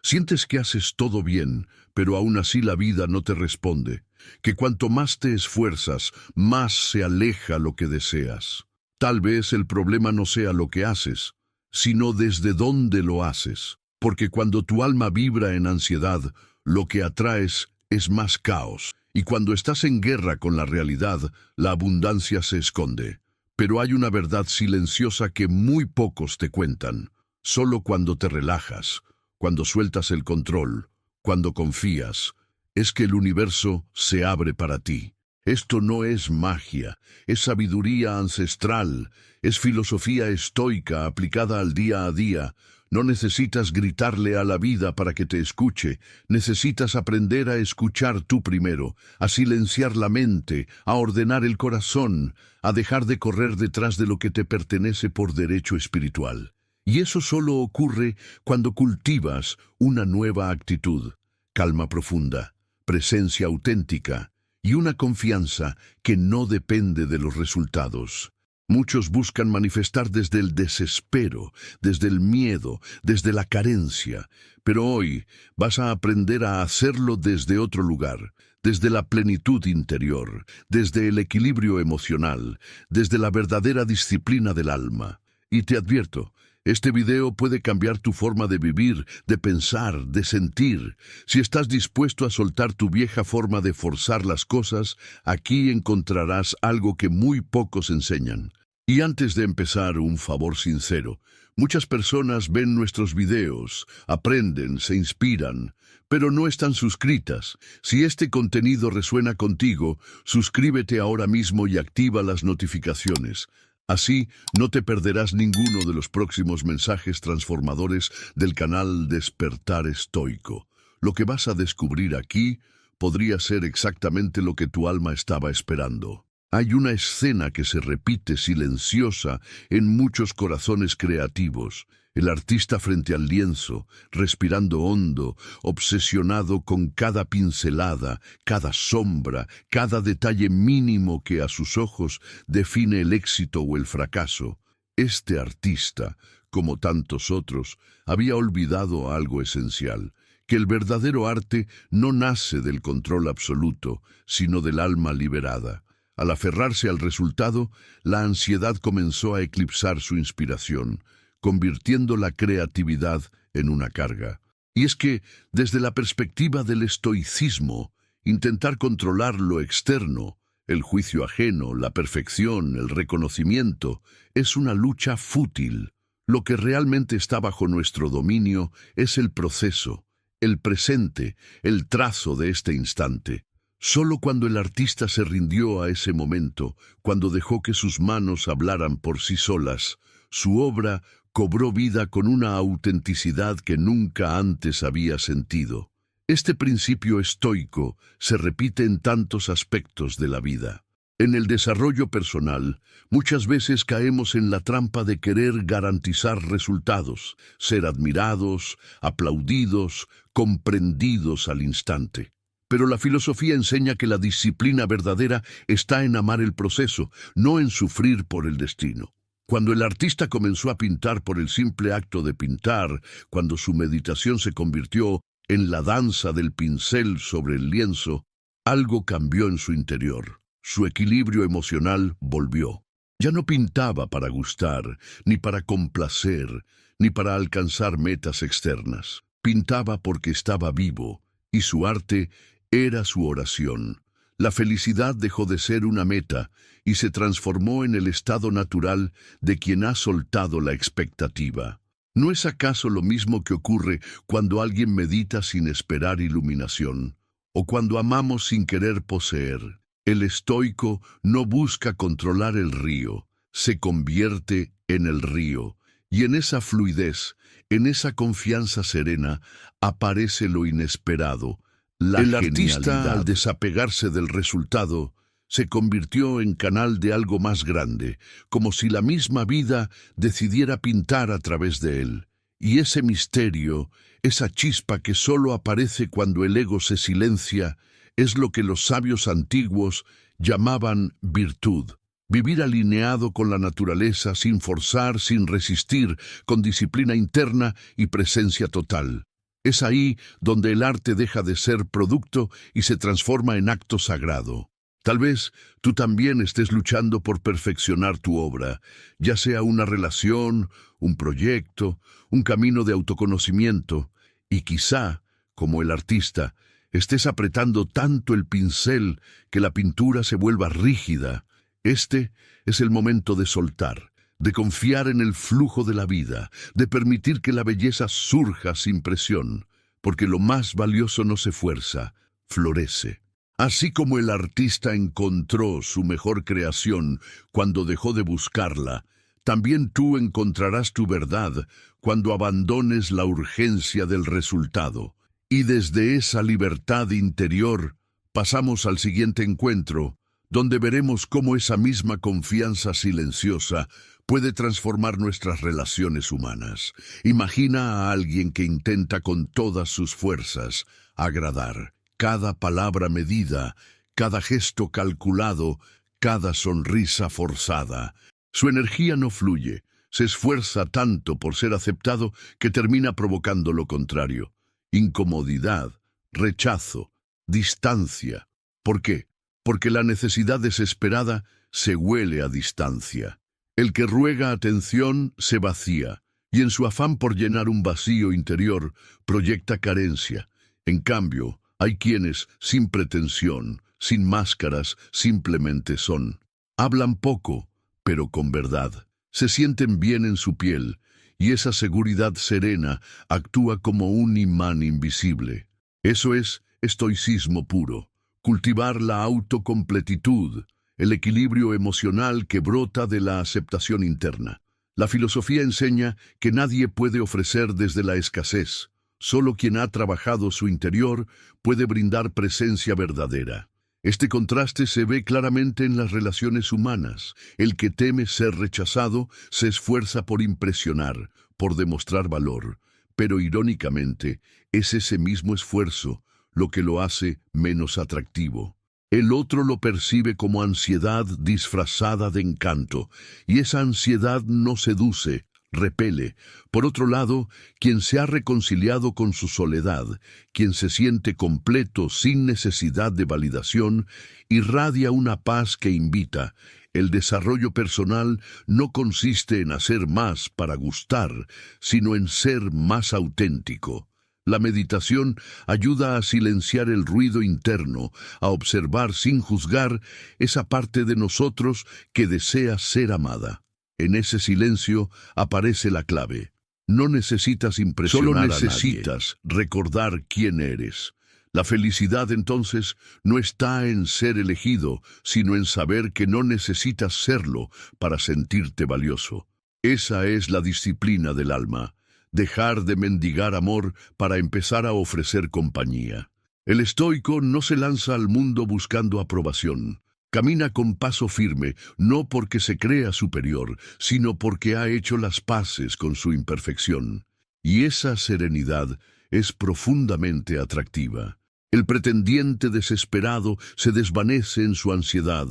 Sientes que haces todo bien, pero aún así la vida no te responde, que cuanto más te esfuerzas, más se aleja lo que deseas. Tal vez el problema no sea lo que haces, sino desde dónde lo haces, porque cuando tu alma vibra en ansiedad, lo que atraes es más caos, y cuando estás en guerra con la realidad, la abundancia se esconde. Pero hay una verdad silenciosa que muy pocos te cuentan. Solo cuando te relajas, cuando sueltas el control, cuando confías, es que el universo se abre para ti. Esto no es magia, es sabiduría ancestral, es filosofía estoica aplicada al día a día. No necesitas gritarle a la vida para que te escuche, necesitas aprender a escuchar tú primero, a silenciar la mente, a ordenar el corazón, a dejar de correr detrás de lo que te pertenece por derecho espiritual. Y eso solo ocurre cuando cultivas una nueva actitud, calma profunda, presencia auténtica y una confianza que no depende de los resultados. Muchos buscan manifestar desde el desespero, desde el miedo, desde la carencia, pero hoy vas a aprender a hacerlo desde otro lugar, desde la plenitud interior, desde el equilibrio emocional, desde la verdadera disciplina del alma. Y te advierto, este video puede cambiar tu forma de vivir, de pensar, de sentir. Si estás dispuesto a soltar tu vieja forma de forzar las cosas, aquí encontrarás algo que muy pocos enseñan. Y antes de empezar, un favor sincero. Muchas personas ven nuestros videos, aprenden, se inspiran, pero no están suscritas. Si este contenido resuena contigo, suscríbete ahora mismo y activa las notificaciones. Así no te perderás ninguno de los próximos mensajes transformadores del canal Despertar Estoico. Lo que vas a descubrir aquí podría ser exactamente lo que tu alma estaba esperando. Hay una escena que se repite silenciosa en muchos corazones creativos. El artista frente al lienzo, respirando hondo, obsesionado con cada pincelada, cada sombra, cada detalle mínimo que a sus ojos define el éxito o el fracaso. Este artista, como tantos otros, había olvidado algo esencial, que el verdadero arte no nace del control absoluto, sino del alma liberada. Al aferrarse al resultado, la ansiedad comenzó a eclipsar su inspiración, convirtiendo la creatividad en una carga. Y es que, desde la perspectiva del estoicismo, intentar controlar lo externo, el juicio ajeno, la perfección, el reconocimiento, es una lucha fútil. Lo que realmente está bajo nuestro dominio es el proceso, el presente, el trazo de este instante. Solo cuando el artista se rindió a ese momento, cuando dejó que sus manos hablaran por sí solas, su obra cobró vida con una autenticidad que nunca antes había sentido. Este principio estoico se repite en tantos aspectos de la vida. En el desarrollo personal, muchas veces caemos en la trampa de querer garantizar resultados, ser admirados, aplaudidos, comprendidos al instante. Pero la filosofía enseña que la disciplina verdadera está en amar el proceso, no en sufrir por el destino. Cuando el artista comenzó a pintar por el simple acto de pintar, cuando su meditación se convirtió en la danza del pincel sobre el lienzo, algo cambió en su interior. Su equilibrio emocional volvió. Ya no pintaba para gustar, ni para complacer, ni para alcanzar metas externas. Pintaba porque estaba vivo, y su arte era su oración. La felicidad dejó de ser una meta y se transformó en el estado natural de quien ha soltado la expectativa. ¿No es acaso lo mismo que ocurre cuando alguien medita sin esperar iluminación? O cuando amamos sin querer poseer. El estoico no busca controlar el río, se convierte en el río. Y en esa fluidez, en esa confianza serena, aparece lo inesperado. El artista, al desapegarse del resultado, se convirtió en canal de algo más grande, como si la misma vida decidiera pintar a través de él. Y ese misterio, esa chispa que solo aparece cuando el ego se silencia, es lo que los sabios antiguos llamaban virtud. Vivir alineado con la naturaleza, sin forzar, sin resistir, con disciplina interna y presencia total. Es ahí donde el arte deja de ser producto y se transforma en acto sagrado. Tal vez tú también estés luchando por perfeccionar tu obra, ya sea una relación, un proyecto, un camino de autoconocimiento, y quizá, como el artista, estés apretando tanto el pincel que la pintura se vuelva rígida. Este es el momento de soltar, de confiar en el flujo de la vida, de permitir que la belleza surja sin presión, porque lo más valioso no se fuerza, florece. Así como el artista encontró su mejor creación cuando dejó de buscarla, también tú encontrarás tu verdad cuando abandones la urgencia del resultado. Y desde esa libertad interior pasamos al siguiente encuentro, donde veremos cómo esa misma confianza silenciosa puede transformar nuestras relaciones humanas. Imagina a alguien que intenta con todas sus fuerzas agradar. Cada palabra medida, cada gesto calculado, cada sonrisa forzada. Su energía no fluye, se esfuerza tanto por ser aceptado que termina provocando lo contrario. Incomodidad, rechazo, distancia. ¿Por qué? Porque la necesidad desesperada se huele a distancia. El que ruega atención se vacía, y en su afán por llenar un vacío interior, proyecta carencia. En cambio, hay quienes, sin pretensión, sin máscaras, simplemente son. Hablan poco, pero con verdad. Se sienten bien en su piel, y esa seguridad serena actúa como un imán invisible. Eso es estoicismo puro. Cultivar la autocompletitud, el equilibrio emocional que brota de la aceptación interna. La filosofía enseña que nadie puede ofrecer desde la escasez. Solo quien ha trabajado su interior puede brindar presencia verdadera. Este contraste se ve claramente en las relaciones humanas. El que teme ser rechazado se esfuerza por impresionar, por demostrar valor. Pero irónicamente, es ese mismo esfuerzo lo que lo hace menos atractivo. El otro lo percibe como ansiedad disfrazada de encanto, y esa ansiedad no seduce, repele. Por otro lado, quien se ha reconciliado con su soledad, quien se siente completo sin necesidad de validación, irradia una paz que invita. El desarrollo personal no consiste en hacer más para gustar, sino en ser más auténtico. La meditación ayuda a silenciar el ruido interno, a observar sin juzgar esa parte de nosotros que desea ser amada. En ese silencio aparece la clave. No necesitas impresionar a nadie. Solo necesitas recordar quién eres. La felicidad entonces no está en ser elegido, sino en saber que no necesitas serlo para sentirte valioso. Esa es la disciplina del alma. Dejar de mendigar amor para empezar a ofrecer compañía. El estoico no se lanza al mundo buscando aprobación. Camina con paso firme, no porque se crea superior, sino porque ha hecho las paces con su imperfección. Y esa serenidad es profundamente atractiva. El pretendiente desesperado se desvanece en su ansiedad,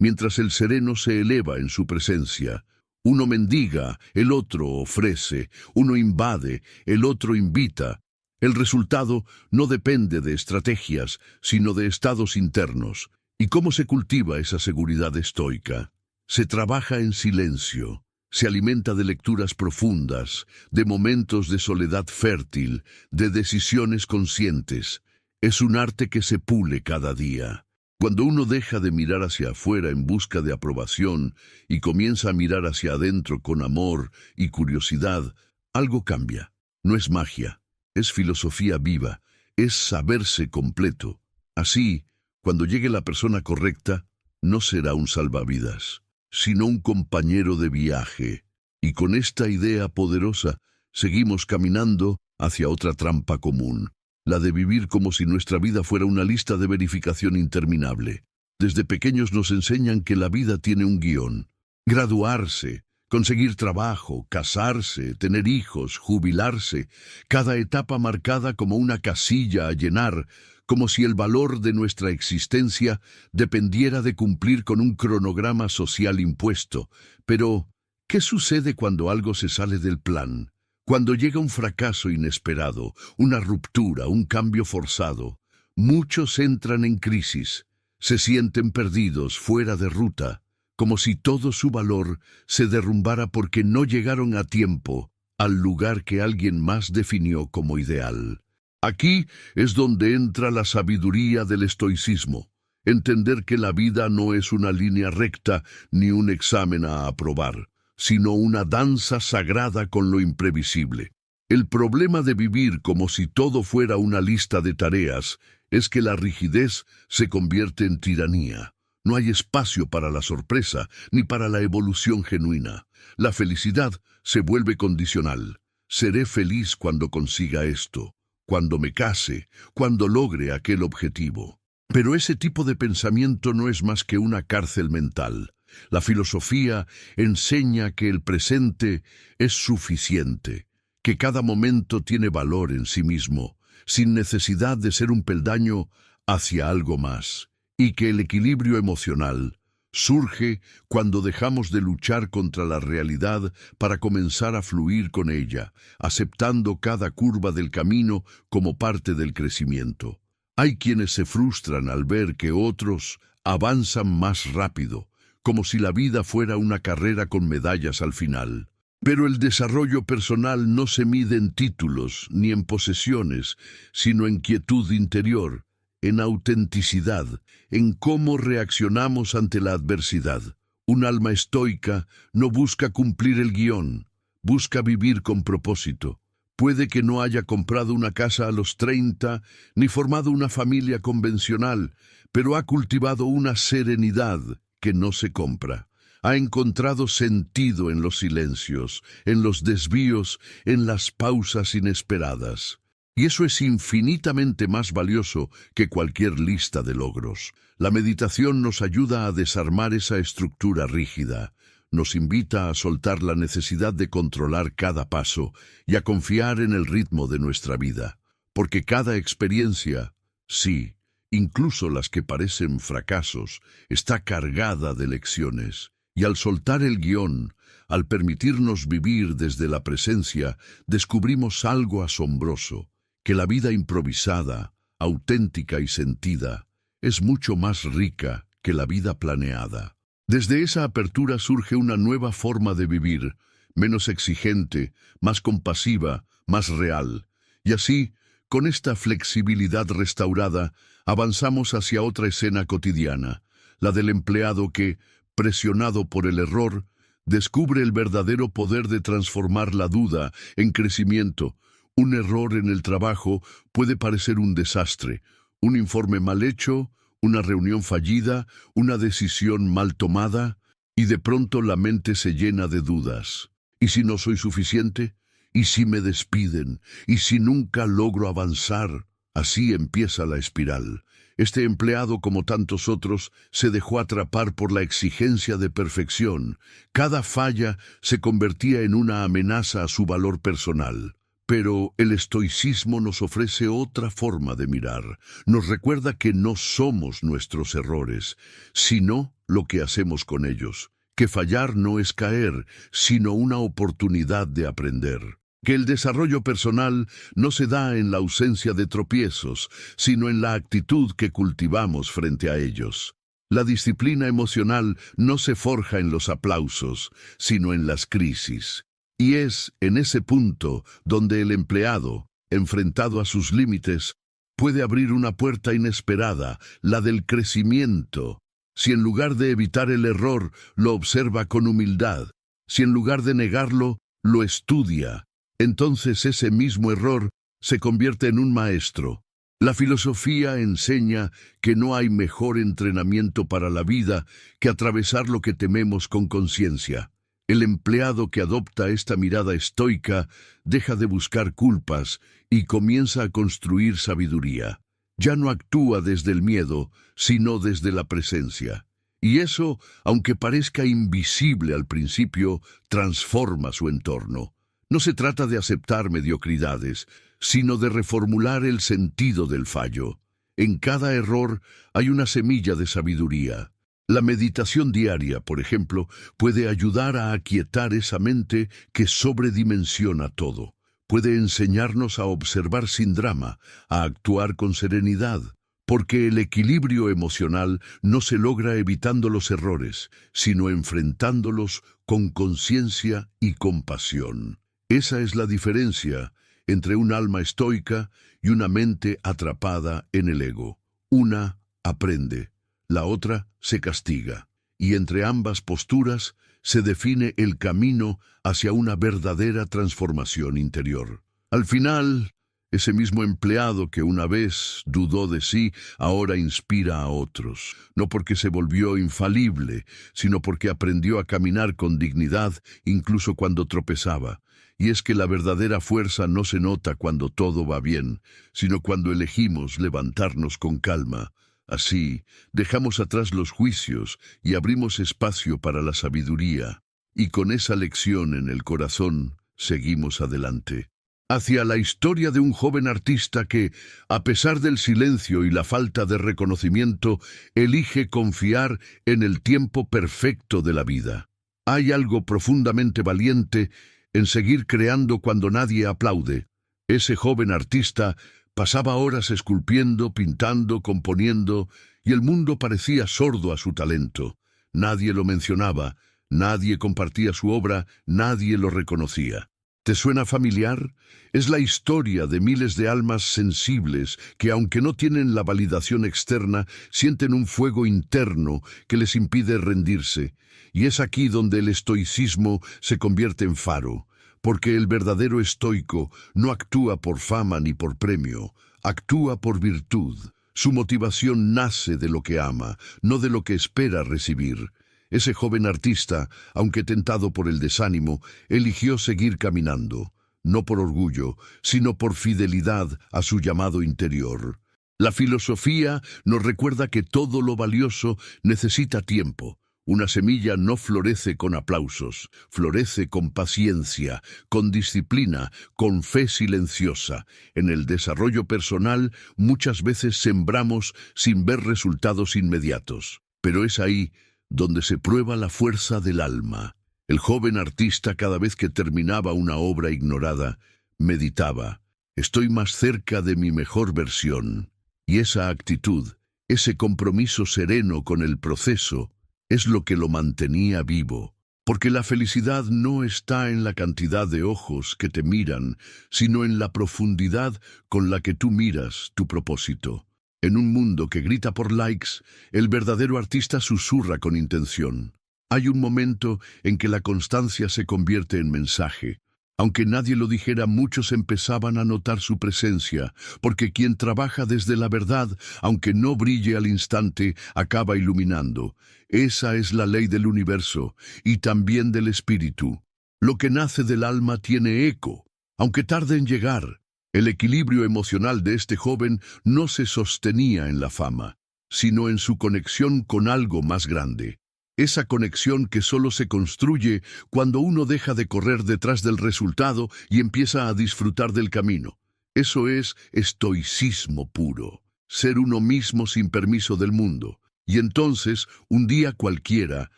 mientras el sereno se eleva en su presencia. Uno mendiga, el otro ofrece, uno invade, el otro invita. El resultado no depende de estrategias, sino de estados internos. ¿Y cómo se cultiva esa seguridad estoica? Se trabaja en silencio, se alimenta de lecturas profundas, de momentos de soledad fértil, de decisiones conscientes. Es un arte que se pule cada día. Cuando uno deja de mirar hacia afuera en busca de aprobación y comienza a mirar hacia adentro con amor y curiosidad, algo cambia. No es magia, es filosofía viva, es saberse completo. Así, cuando llegue la persona correcta, no será un salvavidas, sino un compañero de viaje. Y con esta idea poderosa, seguimos caminando hacia otra trampa común, la de vivir como si nuestra vida fuera una lista de verificación interminable. Desde pequeños nos enseñan que la vida tiene un guión. Graduarse, conseguir trabajo, casarse, tener hijos, jubilarse, cada etapa marcada como una casilla a llenar, como si el valor de nuestra existencia dependiera de cumplir con un cronograma social impuesto. Pero, ¿qué sucede cuando algo se sale del plan? Cuando llega un fracaso inesperado, una ruptura, un cambio forzado, muchos entran en crisis, se sienten perdidos, fuera de ruta, como si todo su valor se derrumbara porque no llegaron a tiempo al lugar que alguien más definió como ideal. Aquí es donde entra la sabiduría del estoicismo, entender que la vida no es una línea recta ni un examen a aprobar, sino una danza sagrada con lo imprevisible. El problema de vivir como si todo fuera una lista de tareas es que la rigidez se convierte en tiranía. No hay espacio para la sorpresa ni para la evolución genuina. La felicidad se vuelve condicional. Seré feliz cuando consiga esto, cuando me case, cuando logre aquel objetivo. Pero ese tipo de pensamiento no es más que una cárcel mental. La filosofía enseña que el presente es suficiente, que cada momento tiene valor en sí mismo, sin necesidad de ser un peldaño hacia algo más, y que el equilibrio emocional surge cuando dejamos de luchar contra la realidad para comenzar a fluir con ella, aceptando cada curva del camino como parte del crecimiento. Hay quienes se frustran al ver que otros avanzan más rápido, como si la vida fuera una carrera con medallas al final. Pero el desarrollo personal no se mide en títulos ni en posesiones, sino en quietud interior, en autenticidad, en cómo reaccionamos ante la adversidad. Un alma estoica no busca cumplir el guión, busca vivir con propósito. Puede que no haya comprado una casa a los 30, ni formado una familia convencional, pero ha cultivado una serenidad que no se compra. Ha encontrado sentido en los silencios, en los desvíos, en las pausas inesperadas. Y eso es infinitamente más valioso que cualquier lista de logros. La meditación nos ayuda a desarmar esa estructura rígida. Nos invita a soltar la necesidad de controlar cada paso y a confiar en el ritmo de nuestra vida. Porque cada experiencia, sí, incluso las que parecen fracasos, está cargada de lecciones. Y al soltar el guión, al permitirnos vivir desde la presencia, descubrimos algo asombroso, que la vida improvisada, auténtica y sentida, es mucho más rica que la vida planeada. Desde esa apertura surge una nueva forma de vivir, menos exigente, más compasiva, más real. Y así, con esta flexibilidad restaurada, avanzamos hacia otra escena cotidiana, la del empleado que, presionado por el error, descubre el verdadero poder de transformar la duda en crecimiento. Un error en el trabajo puede parecer un desastre, un informe mal hecho, una reunión fallida, una decisión mal tomada, y de pronto la mente se llena de dudas. ¿Y si no soy suficiente? ¿Y si me despiden? ¿Y si nunca logro avanzar? Así empieza la espiral. Este empleado, como tantos otros, se dejó atrapar por la exigencia de perfección. Cada falla se convertía en una amenaza a su valor personal. Pero el estoicismo nos ofrece otra forma de mirar. Nos recuerda que no somos nuestros errores, sino lo que hacemos con ellos. Que fallar no es caer, sino una oportunidad de aprender. Que el desarrollo personal no se da en la ausencia de tropiezos, sino en la actitud que cultivamos frente a ellos. La disciplina emocional no se forja en los aplausos, sino en las crisis. Y es en ese punto donde el empleado, enfrentado a sus límites, puede abrir una puerta inesperada, la del crecimiento. Si en lugar de evitar el error, lo observa con humildad, si en lugar de negarlo, lo estudia, entonces ese mismo error se convierte en un maestro. La filosofía enseña que no hay mejor entrenamiento para la vida que atravesar lo que tememos con conciencia. El empleado que adopta esta mirada estoica deja de buscar culpas y comienza a construir sabiduría. Ya no actúa desde el miedo, sino desde la presencia. Y eso, aunque parezca invisible al principio, transforma su entorno. No se trata de aceptar mediocridades, sino de reformular el sentido del fallo. En cada error hay una semilla de sabiduría. La meditación diaria, por ejemplo, puede ayudar a aquietar esa mente que sobredimensiona todo. Puede enseñarnos a observar sin drama, a actuar con serenidad, porque el equilibrio emocional no se logra evitando los errores, sino enfrentándolos con conciencia y compasión. Esa es la diferencia entre un alma estoica y una mente atrapada en el ego. Una aprende, la otra se castiga, y entre ambas posturas se define el camino hacia una verdadera transformación interior. Al final, ese mismo empleado que una vez dudó de sí, ahora inspira a otros, no porque se volvió infalible, sino porque aprendió a caminar con dignidad incluso cuando tropezaba. Y es que la verdadera fuerza no se nota cuando todo va bien, sino cuando elegimos levantarnos con calma. Así, dejamos atrás los juicios y abrimos espacio para la sabiduría. Y con esa lección en el corazón, seguimos adelante. Hacia la historia de un joven artista que, a pesar del silencio y la falta de reconocimiento, elige confiar en el tiempo perfecto de la vida. Hay algo profundamente valiente en seguir creando cuando nadie aplaude. Ese joven artista pasaba horas esculpiendo, pintando, componiendo, y el mundo parecía sordo a su talento. Nadie lo mencionaba, nadie compartía su obra, nadie lo reconocía. ¿Te suena familiar? Es la historia de miles de almas sensibles que, aunque no tienen la validación externa, sienten un fuego interno que les impide rendirse. Y es aquí donde el estoicismo se convierte en faro, porque el verdadero estoico no actúa por fama ni por premio, actúa por virtud. Su motivación nace de lo que ama, no de lo que espera recibir. Ese joven artista, aunque tentado por el desánimo, eligió seguir caminando, no por orgullo, sino por fidelidad a su llamado interior. La filosofía nos recuerda que todo lo valioso necesita tiempo. Una semilla no florece con aplausos, florece con paciencia, con disciplina, con fe silenciosa. En el desarrollo personal, muchas veces sembramos sin ver resultados inmediatos, pero es ahí donde se prueba la fuerza del alma. El joven artista, cada vez que terminaba una obra ignorada, meditaba: estoy más cerca de mi mejor versión. Y esa actitud, ese compromiso sereno con el proceso, es lo que lo mantenía vivo. Porque la felicidad no está en la cantidad de ojos que te miran, sino en la profundidad con la que tú miras tu propósito. En un mundo que grita por likes, el verdadero artista susurra con intención. Hay un momento en que la constancia se convierte en mensaje. Aunque nadie lo dijera, muchos empezaban a notar su presencia, porque quien trabaja desde la verdad, aunque no brille al instante, acaba iluminando. Esa es la ley del universo, y también del espíritu. Lo que nace del alma tiene eco, aunque tarde en llegar. El equilibrio emocional de este joven no se sostenía en la fama, sino en su conexión con algo más grande. Esa conexión que solo se construye cuando uno deja de correr detrás del resultado y empieza a disfrutar del camino. Eso es estoicismo puro, ser uno mismo sin permiso del mundo. Y entonces, un día cualquiera,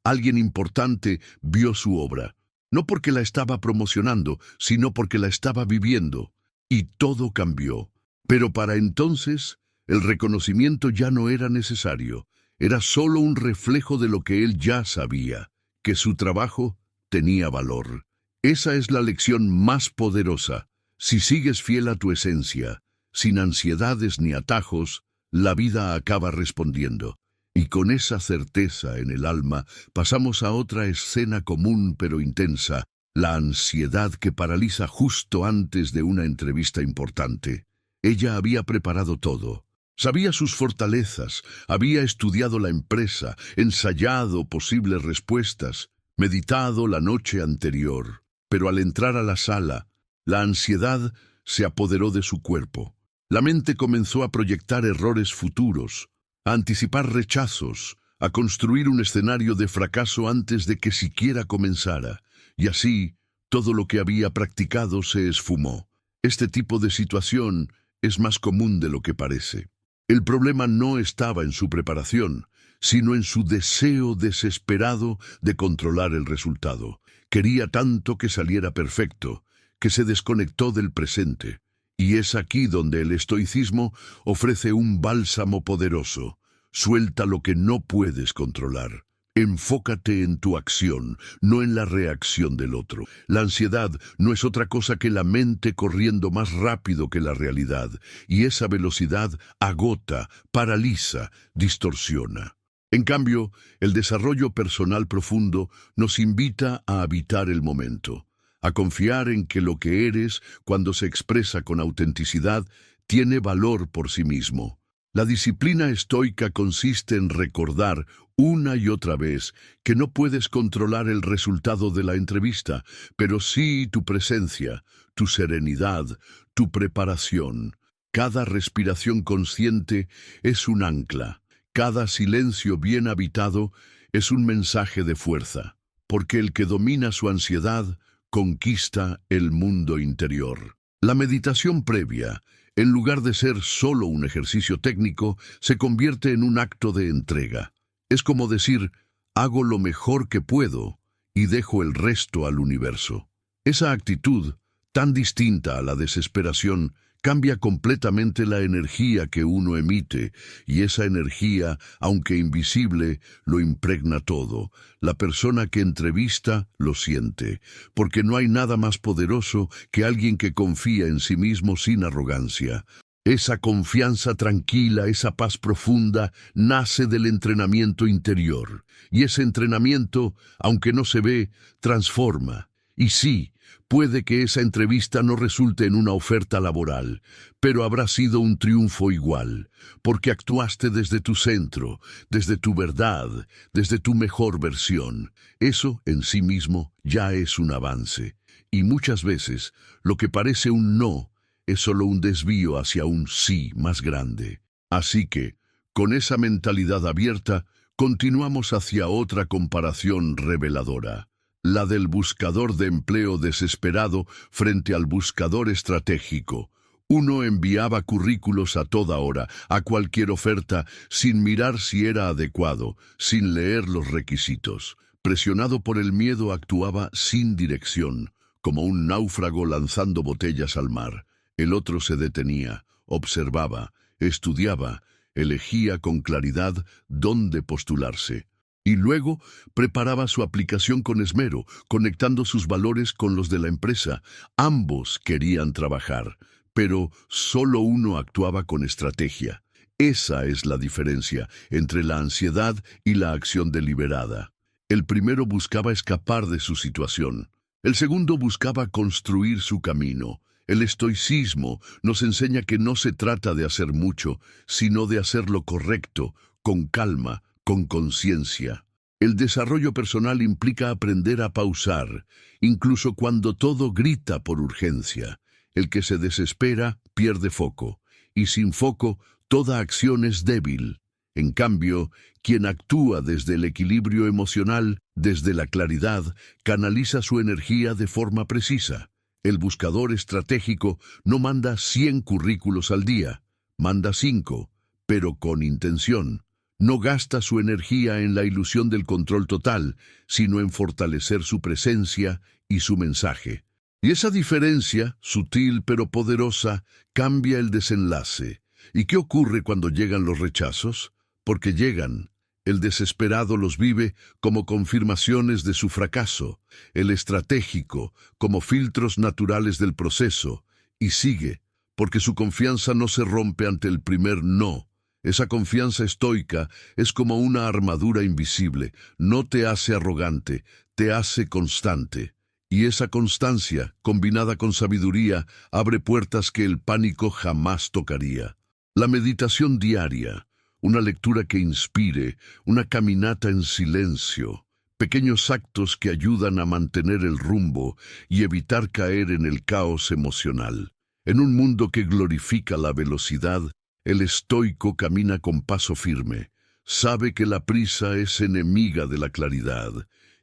alguien importante vio su obra, no porque la estaba promocionando, sino porque la estaba viviendo. Y todo cambió. Pero para entonces, el reconocimiento ya no era necesario. Era solo un reflejo de lo que él ya sabía, que su trabajo tenía valor. Esa es la lección más poderosa. Si sigues fiel a tu esencia, sin ansiedades ni atajos, la vida acaba respondiendo. Y con esa certeza en el alma, pasamos a otra escena común pero intensa, la ansiedad que paraliza justo antes de una entrevista importante. Ella había preparado todo. Sabía sus fortalezas, había estudiado la empresa, ensayado posibles respuestas, meditado la noche anterior. Pero al entrar a la sala, la ansiedad se apoderó de su cuerpo. La mente comenzó a proyectar errores futuros, a anticipar rechazos, a construir un escenario de fracaso antes de que siquiera comenzara. Y así, todo lo que había practicado se esfumó. Este tipo de situación es más común de lo que parece. El problema no estaba en su preparación, sino en su deseo desesperado de controlar el resultado. Quería tanto que saliera perfecto, que se desconectó del presente. Y es aquí donde el estoicismo ofrece un bálsamo poderoso. Suelta lo que no puedes controlar. Enfócate en tu acción, no en la reacción del otro. La ansiedad no es otra cosa que la mente corriendo más rápido que la realidad, y esa velocidad agota, paraliza, distorsiona. En cambio, el desarrollo personal profundo nos invita a habitar el momento, a confiar en que lo que eres, cuando se expresa con autenticidad, tiene valor por sí mismo. La disciplina estoica consiste en recordar una y otra vez que no puedes controlar el resultado de la entrevista, pero sí tu presencia, tu serenidad, tu preparación. Cada respiración consciente es un ancla. Cada silencio bien habitado es un mensaje de fuerza, porque el que domina su ansiedad conquista el mundo interior. La meditación previa, en lugar de ser solo un ejercicio técnico, se convierte en un acto de entrega. Es como decir, hago lo mejor que puedo y dejo el resto al universo. Esa actitud, tan distinta a la desesperación, cambia completamente la energía que uno emite, y esa energía, aunque invisible, lo impregna todo. La persona que entrevista lo siente, porque no hay nada más poderoso que alguien que confía en sí mismo sin arrogancia. Esa confianza tranquila, esa paz profunda, nace del entrenamiento interior. Y ese entrenamiento, aunque no se ve, transforma. Y sí, puede que esa entrevista no resulte en una oferta laboral, pero habrá sido un triunfo igual, porque actuaste desde tu centro, desde tu verdad, desde tu mejor versión. Eso, en sí mismo, ya es un avance. Y muchas veces, lo que parece un no, es solo un desvío hacia un sí más grande. Así que, con esa mentalidad abierta, continuamos hacia otra comparación reveladora, la del buscador de empleo desesperado frente al buscador estratégico. Uno enviaba currículos a toda hora, a cualquier oferta, sin mirar si era adecuado, sin leer los requisitos. Presionado por el miedo, actuaba sin dirección, como un náufrago lanzando botellas al mar. El otro se detenía, observaba, estudiaba, elegía con claridad dónde postularse. Y luego preparaba su aplicación con esmero, conectando sus valores con los de la empresa. Ambos querían trabajar, pero solo uno actuaba con estrategia. Esa es la diferencia entre la ansiedad y la acción deliberada. El primero buscaba escapar de su situación. El segundo buscaba construir su camino. El estoicismo nos enseña que no se trata de hacer mucho, sino de hacer lo correcto, con calma, con conciencia. El desarrollo personal implica aprender a pausar, incluso cuando todo grita por urgencia. El que se desespera pierde foco, y sin foco toda acción es débil. En cambio, quien actúa desde el equilibrio emocional, desde la claridad, canaliza su energía de forma precisa. El buscador estratégico no manda 100 currículos al día, manda 5, pero con intención. No gasta su energía en la ilusión del control total, sino en fortalecer su presencia y su mensaje. Y esa diferencia, sutil pero poderosa, cambia el desenlace. ¿Y qué ocurre cuando llegan los rechazos? Porque llegan. El desesperado los vive como confirmaciones de su fracaso, el estratégico como filtros naturales del proceso, y sigue, porque su confianza no se rompe ante el primer no. Esa confianza estoica es como una armadura invisible, no te hace arrogante, te hace constante. Y esa constancia, combinada con sabiduría, abre puertas que el pánico jamás tocaría. La meditación diaria, una lectura que inspire, una caminata en silencio, pequeños actos que ayudan a mantener el rumbo y evitar caer en el caos emocional. En un mundo que glorifica la velocidad, el estoico camina con paso firme, sabe que la prisa es enemiga de la claridad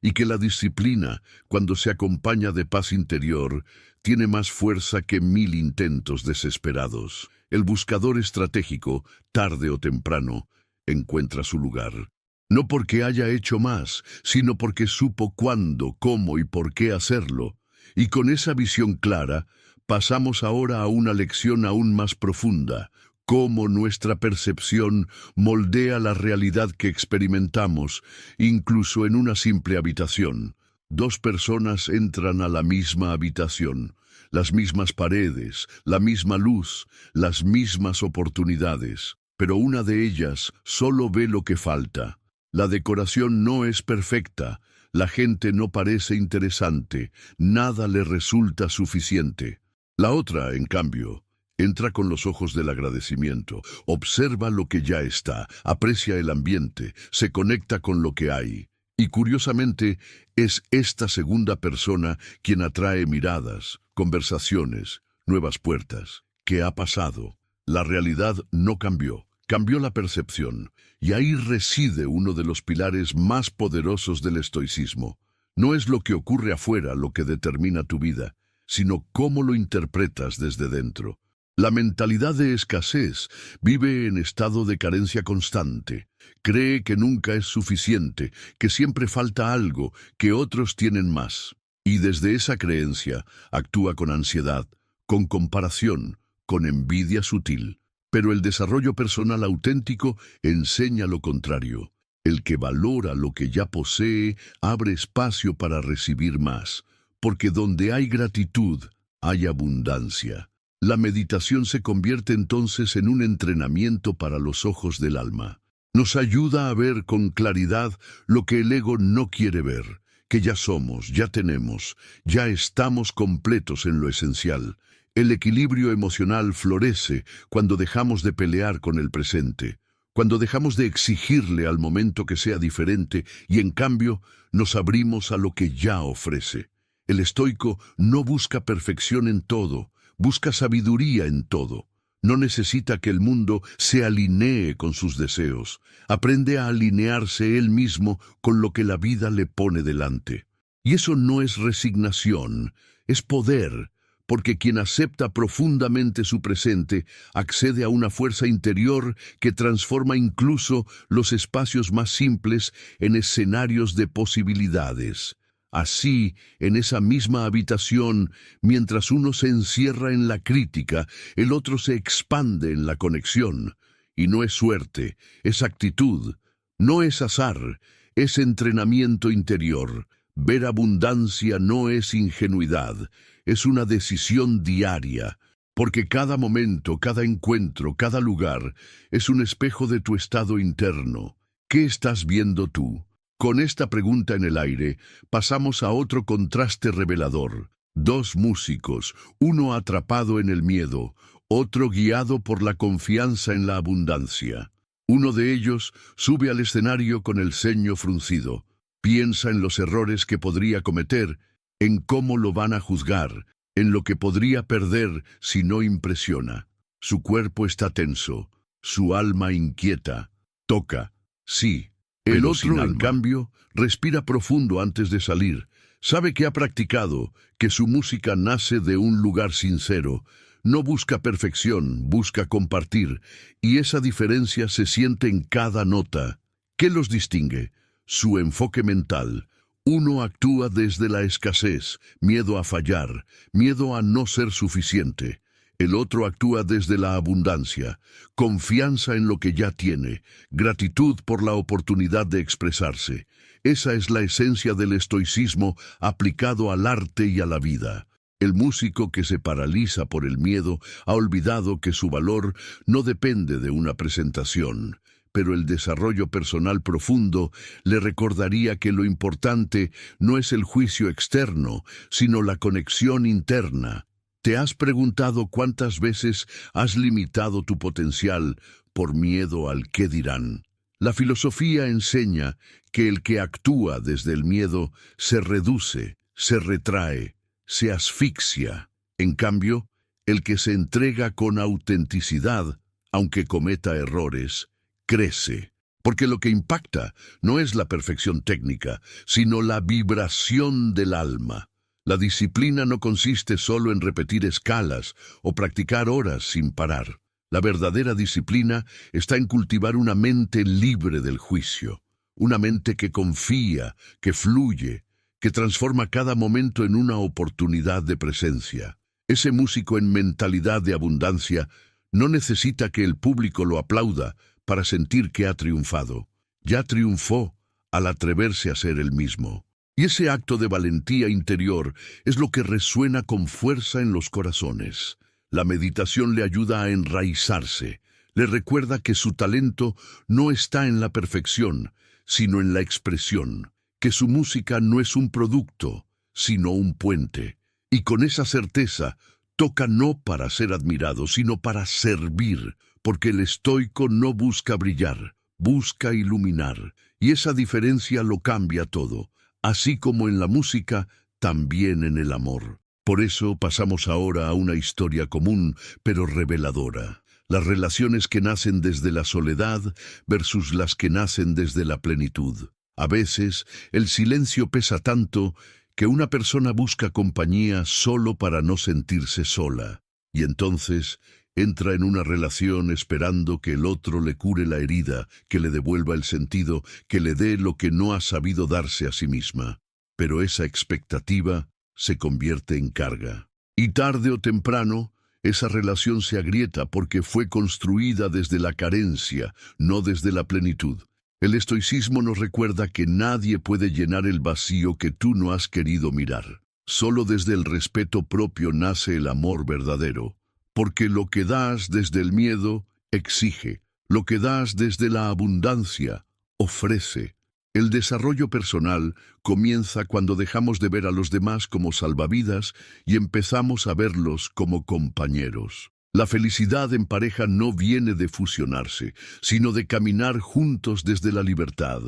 y que la disciplina, cuando se acompaña de paz interior, tiene más fuerza que 1000 intentos desesperados. El buscador estratégico, tarde o temprano, encuentra su lugar. no porque haya hecho más, sino porque supo cuándo, cómo y por qué hacerlo. Y con esa visión clara, pasamos ahora a una lección aún más profunda: cómo nuestra percepción moldea la realidad que experimentamos, incluso en una simple habitación. Dos personas entran a la misma habitación, las mismas paredes, la misma luz, las mismas oportunidades, pero una de ellas solo ve lo que falta. La decoración no es perfecta, la gente no parece interesante, nada le resulta suficiente. La otra, en cambio, entra con los ojos del agradecimiento, observa lo que ya está, aprecia el ambiente, se conecta con lo que hay. Y curiosamente, es esta segunda persona quien atrae miradas, conversaciones, nuevas puertas. ¿Qué ha pasado? La realidad no cambió, cambió la percepción, y ahí reside uno de los pilares más poderosos del estoicismo. No es lo que ocurre afuera lo que determina tu vida, sino cómo lo interpretas desde dentro. La mentalidad de escasez vive en estado de carencia constante. Cree que nunca es suficiente, que siempre falta algo, que otros tienen más. Y desde esa creencia actúa con ansiedad, con comparación, con envidia sutil. Pero el desarrollo personal auténtico enseña lo contrario. El que valora lo que ya posee abre espacio para recibir más, porque donde hay gratitud, hay abundancia. La meditación se convierte entonces en un entrenamiento para los ojos del alma. Nos ayuda a ver con claridad lo que el ego no quiere ver, que ya somos, ya tenemos, ya estamos completos en lo esencial. El equilibrio emocional florece cuando dejamos de pelear con el presente, cuando dejamos de exigirle al momento que sea diferente y en cambio nos abrimos a lo que ya ofrece. El estoico no busca perfección en todo, busca sabiduría en todo. No necesita que el mundo se alinee con sus deseos. Aprende a alinearse él mismo con lo que la vida le pone delante. Y eso no es resignación, es poder, porque quien acepta profundamente su presente accede a una fuerza interior que transforma incluso los espacios más simples en escenarios de posibilidades. Así, en esa misma habitación, mientras uno se encierra en la crítica, el otro se expande en la conexión. Y no es suerte, es actitud, no es azar, es entrenamiento interior. Ver abundancia no es ingenuidad, es una decisión diaria, porque cada momento, cada encuentro, cada lugar es un espejo de tu estado interno. ¿Qué estás viendo tú? Con esta pregunta en el aire, pasamos a otro contraste revelador. Dos músicos, uno atrapado en el miedo, otro guiado por la confianza en la abundancia. Uno de ellos sube al escenario con el ceño fruncido. Piensa en los errores que podría cometer, en cómo lo van a juzgar, en lo que podría perder si no impresiona. Su cuerpo está tenso, su alma inquieta. Toca, sí. El otro, en cambio, respira profundo antes de salir. Sabe que ha practicado, que su música nace de un lugar sincero. No busca perfección, busca compartir, y esa diferencia se siente en cada nota. ¿Qué los distingue? Su enfoque mental. Uno actúa desde la escasez, miedo a fallar, miedo a no ser suficiente. El otro actúa desde la abundancia, confianza en lo que ya tiene, gratitud por la oportunidad de expresarse. Esa es la esencia del estoicismo aplicado al arte y a la vida. El músico que se paraliza por el miedo ha olvidado que su valor no depende de una presentación, pero el desarrollo personal profundo le recordaría que lo importante no es el juicio externo, sino la conexión interna. ¿Te has preguntado cuántas veces has limitado tu potencial por miedo al qué dirán? La filosofía enseña que el que actúa desde el miedo se reduce, se retrae, se asfixia. En cambio, el que se entrega con autenticidad, aunque cometa errores, crece. Porque lo que impacta no es la perfección técnica, sino la vibración del alma. La disciplina no consiste solo en repetir escalas o practicar horas sin parar. La verdadera disciplina está en cultivar una mente libre del juicio, una mente que confía, que fluye, que transforma cada momento en una oportunidad de presencia. Ese músico en mentalidad de abundancia no necesita que el público lo aplauda para sentir que ha triunfado. Ya triunfó al atreverse a ser el mismo. Y ese acto de valentía interior es lo que resuena con fuerza en los corazones. La meditación le ayuda a enraizarse, le recuerda que su talento no está en la perfección, sino en la expresión, que su música no es un producto, sino un puente. Y con esa certeza, toca no para ser admirado, sino para servir, porque el estoico no busca brillar, busca iluminar, y esa diferencia lo cambia todo, así como en la música, también en el amor. Por eso pasamos ahora a una historia común, pero reveladora. Las relaciones que nacen desde la soledad versus las que nacen desde la plenitud. A veces, el silencio pesa tanto que una persona busca compañía solo para no sentirse sola. Y entonces entra en una relación esperando que el otro le cure la herida, que le devuelva el sentido, que le dé lo que no ha sabido darse a sí misma. Pero esa expectativa se convierte en carga. Y tarde o temprano, esa relación se agrieta porque fue construida desde la carencia, no desde la plenitud. El estoicismo nos recuerda que nadie puede llenar el vacío que tú no has querido mirar. Solo desde el respeto propio nace el amor verdadero. Porque lo que das desde el miedo, exige. Lo que das desde la abundancia, ofrece. El desarrollo personal comienza cuando dejamos de ver a los demás como salvavidas y empezamos a verlos como compañeros. La felicidad en pareja no viene de fusionarse, sino de caminar juntos desde la libertad,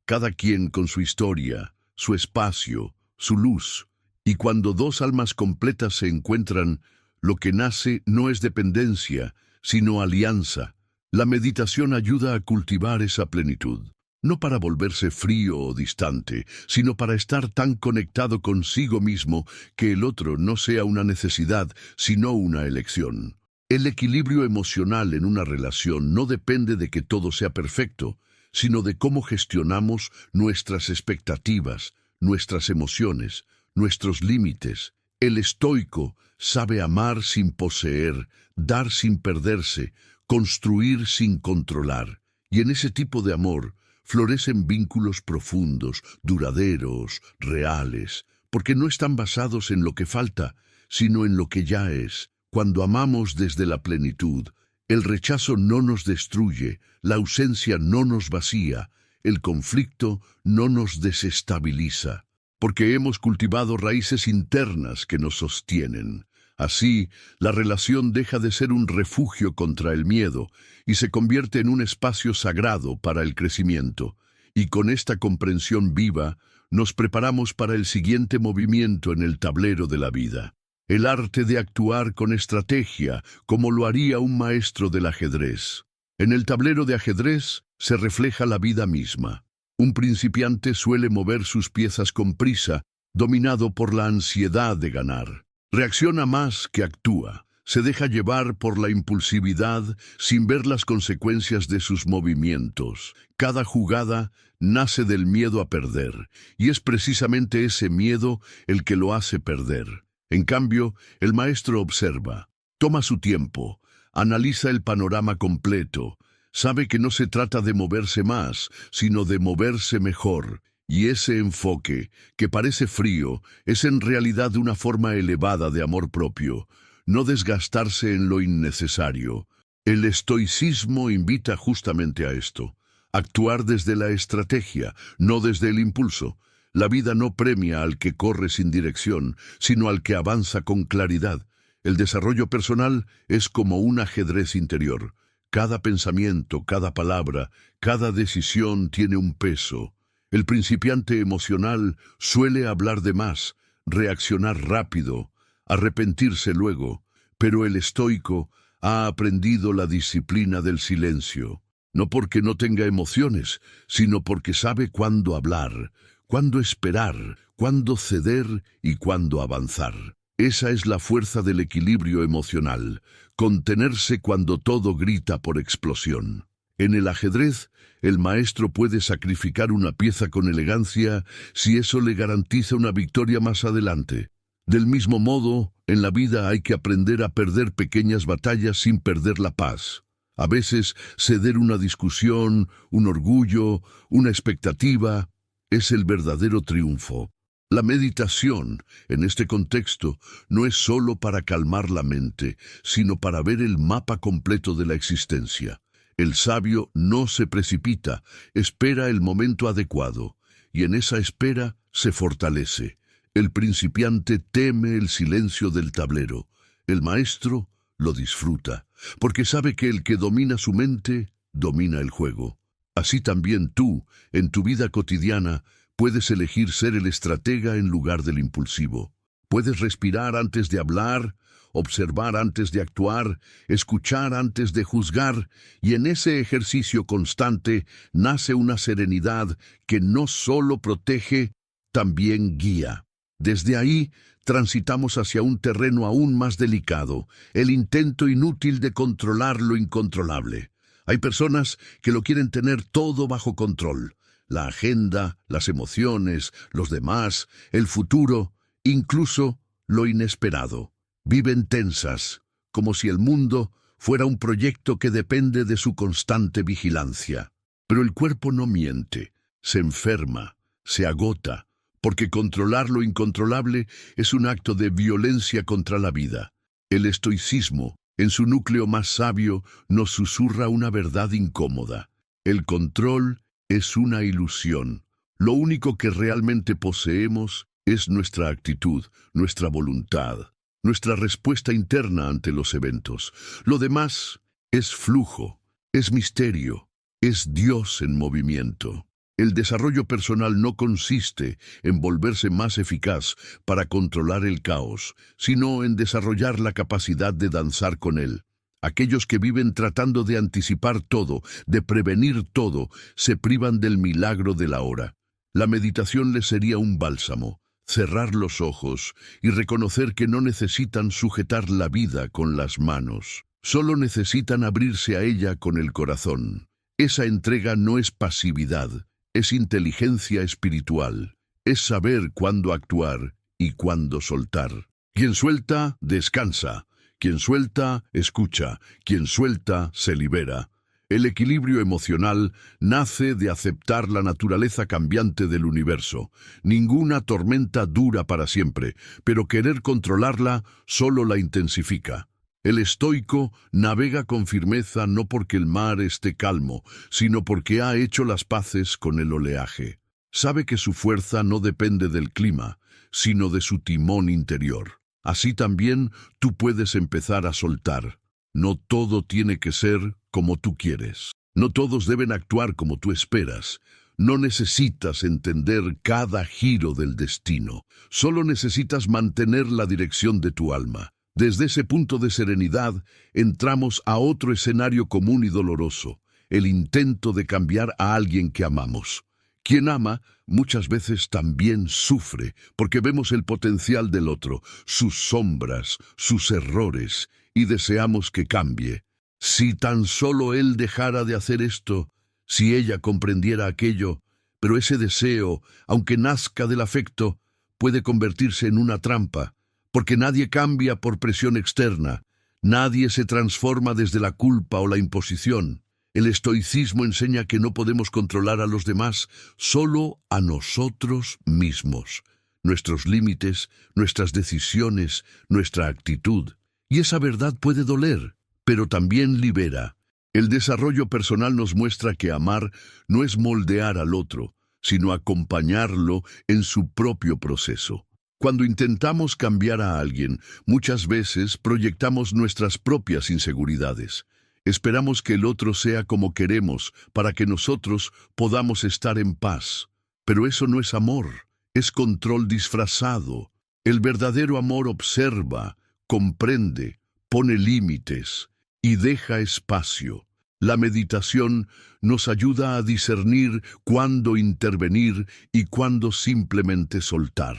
cada quien con su historia, su espacio, su luz. Y cuando dos almas completas se encuentran, lo que nace no es dependencia, sino alianza. La meditación ayuda a cultivar esa plenitud. No para volverse frío o distante, sino para estar tan conectado consigo mismo que el otro no sea una necesidad, sino una elección. El equilibrio emocional en una relación no depende de que todo sea perfecto, sino de cómo gestionamos nuestras expectativas, nuestras emociones, nuestros límites. El estoico sabe amar sin poseer, dar sin perderse, construir sin controlar. Y en ese tipo de amor, florecen vínculos profundos, duraderos, reales, porque no están basados en lo que falta, sino en lo que ya es. Cuando amamos desde la plenitud, el rechazo no nos destruye, la ausencia no nos vacía, el conflicto no nos desestabiliza, porque hemos cultivado raíces internas que nos sostienen. Así, la relación deja de ser un refugio contra el miedo y se convierte en un espacio sagrado para el crecimiento. Y con esta comprensión viva, nos preparamos para el siguiente movimiento en el tablero de la vida. El arte de actuar con estrategia, como lo haría un maestro del ajedrez. En el tablero de ajedrez se refleja la vida misma. Un principiante suele mover sus piezas con prisa, dominado por la ansiedad de ganar. Reacciona más que actúa, se deja llevar por la impulsividad sin ver las consecuencias de sus movimientos. Cada jugada nace del miedo a perder, y es precisamente ese miedo el que lo hace perder. En cambio, el maestro observa, toma su tiempo, analiza el panorama completo, sabe que no se trata de moverse más, sino de moverse mejor. Y ese enfoque, que parece frío, es en realidad una forma elevada de amor propio, no desgastarse en lo innecesario. El estoicismo invita justamente a esto, actuar desde la estrategia, no desde el impulso. La vida no premia al que corre sin dirección, sino al que avanza con claridad. El desarrollo personal es como un ajedrez interior. Cada pensamiento, cada palabra, cada decisión tiene un peso. El principiante emocional suele hablar de más, reaccionar rápido, arrepentirse luego, pero el estoico ha aprendido la disciplina del silencio, no porque no tenga emociones, sino porque sabe cuándo hablar, cuándo esperar, cuándo ceder y cuándo avanzar. Esa es la fuerza del equilibrio emocional, contenerse cuando todo grita por explosión. En el ajedrez, el maestro puede sacrificar una pieza con elegancia si eso le garantiza una victoria más adelante. Del mismo modo, en la vida hay que aprender a perder pequeñas batallas sin perder la paz. A veces, ceder una discusión, un orgullo, una expectativa, es el verdadero triunfo. La meditación, en este contexto, no es solo para calmar la mente, sino para ver el mapa completo de la existencia. El sabio no se precipita, espera el momento adecuado, y en esa espera se fortalece. El principiante teme el silencio del tablero. El maestro lo disfruta, porque sabe que el que domina su mente, domina el juego. Así también tú, en tu vida cotidiana, puedes elegir ser el estratega en lugar del impulsivo. Puedes respirar antes de hablar, observar antes de actuar, escuchar antes de juzgar, y en ese ejercicio constante nace una serenidad que no solo protege, también guía. Desde ahí, transitamos hacia un terreno aún más delicado, el intento inútil de controlar lo incontrolable. Hay personas que lo quieren tener todo bajo control. La agenda, las emociones, los demás, el futuro, incluso lo inesperado. Viven tensas, como si el mundo fuera un proyecto que depende de su constante vigilancia. Pero el cuerpo no miente, se enferma, se agota, porque controlar lo incontrolable es un acto de violencia contra la vida. El estoicismo, en su núcleo más sabio, nos susurra una verdad incómoda. El control es una ilusión. Lo único que realmente poseemos es nuestra actitud, nuestra voluntad, nuestra respuesta interna ante los eventos. Lo demás es flujo, es misterio, es Dios en movimiento. El desarrollo personal no consiste en volverse más eficaz para controlar el caos, sino en desarrollar la capacidad de danzar con él. Aquellos que viven tratando de anticipar todo, de prevenir todo, se privan del milagro de la hora. La meditación les sería un bálsamo, cerrar los ojos y reconocer que no necesitan sujetar la vida con las manos, solo necesitan abrirse a ella con el corazón. Esa entrega no es pasividad, es inteligencia espiritual, es saber cuándo actuar y cuándo soltar. Quien suelta, descansa. Quien suelta, escucha. Quien suelta, se libera. El equilibrio emocional nace de aceptar la naturaleza cambiante del universo. Ninguna tormenta dura para siempre, pero querer controlarla solo la intensifica. El estoico navega con firmeza no porque el mar esté calmo, sino porque ha hecho las paces con el oleaje. Sabe que su fuerza no depende del clima, sino de su timón interior. Así también tú puedes empezar a soltar. No todo tiene que ser como tú quieres. No todos deben actuar como tú esperas. No necesitas entender cada giro del destino. Solo necesitas mantener la dirección de tu alma. Desde ese punto de serenidad, entramos a otro escenario común y doloroso, el intento de cambiar a alguien que amamos. Quien ama, muchas veces también sufre, porque vemos el potencial del otro, sus sombras, sus errores, y deseamos que cambie. Si tan solo él dejara de hacer esto, si ella comprendiera aquello, pero ese deseo, aunque nazca del afecto, puede convertirse en una trampa, porque nadie cambia por presión externa, nadie se transforma desde la culpa o la imposición. El estoicismo enseña que no podemos controlar a los demás, solo a nosotros mismos, nuestros límites, nuestras decisiones, nuestra actitud. Y esa verdad puede doler, pero también libera. El desarrollo personal nos muestra que amar no es moldear al otro, sino acompañarlo en su propio proceso. Cuando intentamos cambiar a alguien, muchas veces proyectamos nuestras propias inseguridades. Esperamos que el otro sea como queremos para que nosotros podamos estar en paz. Pero eso no es amor, es control disfrazado. El verdadero amor observa, comprende, pone límites y deja espacio. La meditación nos ayuda a discernir cuándo intervenir y cuándo simplemente soltar.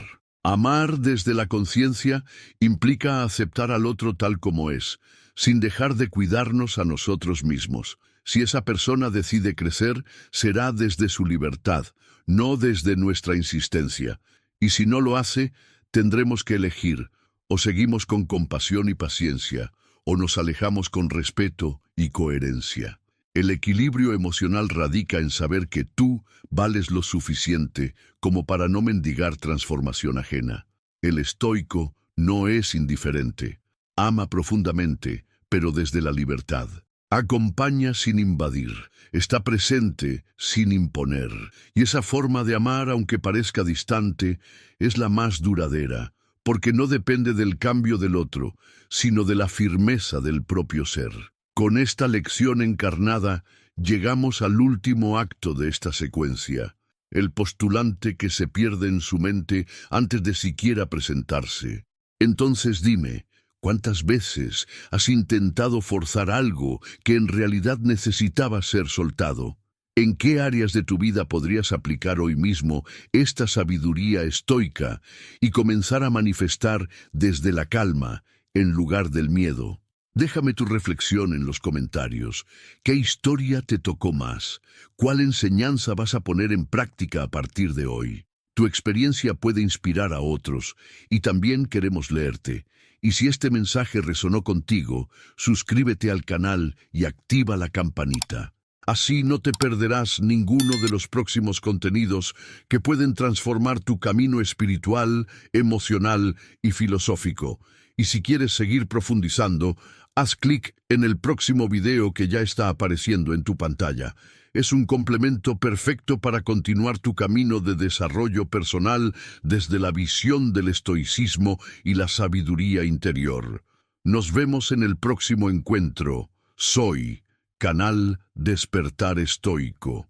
Amar desde la conciencia implica aceptar al otro tal como es, sin dejar de cuidarnos a nosotros mismos. Si esa persona decide crecer, será desde su libertad, no desde nuestra insistencia. Y si no lo hace, tendremos que elegir, o seguimos con compasión y paciencia, o nos alejamos con respeto y coherencia. El equilibrio emocional radica en saber que tú vales lo suficiente como para no mendigar transformación ajena. El estoico no es indiferente. Ama profundamente, pero desde la libertad. Acompaña sin invadir, está presente sin imponer. Y esa forma de amar, aunque parezca distante, es la más duradera, porque no depende del cambio del otro, sino de la firmeza del propio ser. Con esta lección encarnada, llegamos al último acto de esta secuencia, el postulante que se pierde en su mente antes de siquiera presentarse. Entonces dime, ¿cuántas veces has intentado forzar algo que en realidad necesitaba ser soltado? ¿En qué áreas de tu vida podrías aplicar hoy mismo esta sabiduría estoica y comenzar a manifestar desde la calma en lugar del miedo? Déjame tu reflexión en los comentarios. ¿Qué historia te tocó más? ¿Cuál enseñanza vas a poner en práctica a partir de hoy? Tu experiencia puede inspirar a otros y también queremos leerte. Y si este mensaje resonó contigo, suscríbete al canal y activa la campanita. Así no te perderás ninguno de los próximos contenidos que pueden transformar tu camino espiritual, emocional y filosófico. Y si quieres seguir profundizando, haz clic en el próximo video que ya está apareciendo en tu pantalla. Es un complemento perfecto para continuar tu camino de desarrollo personal desde la visión del estoicismo y la sabiduría interior. Nos vemos en el próximo encuentro. Soy Canal Despertar Estoico.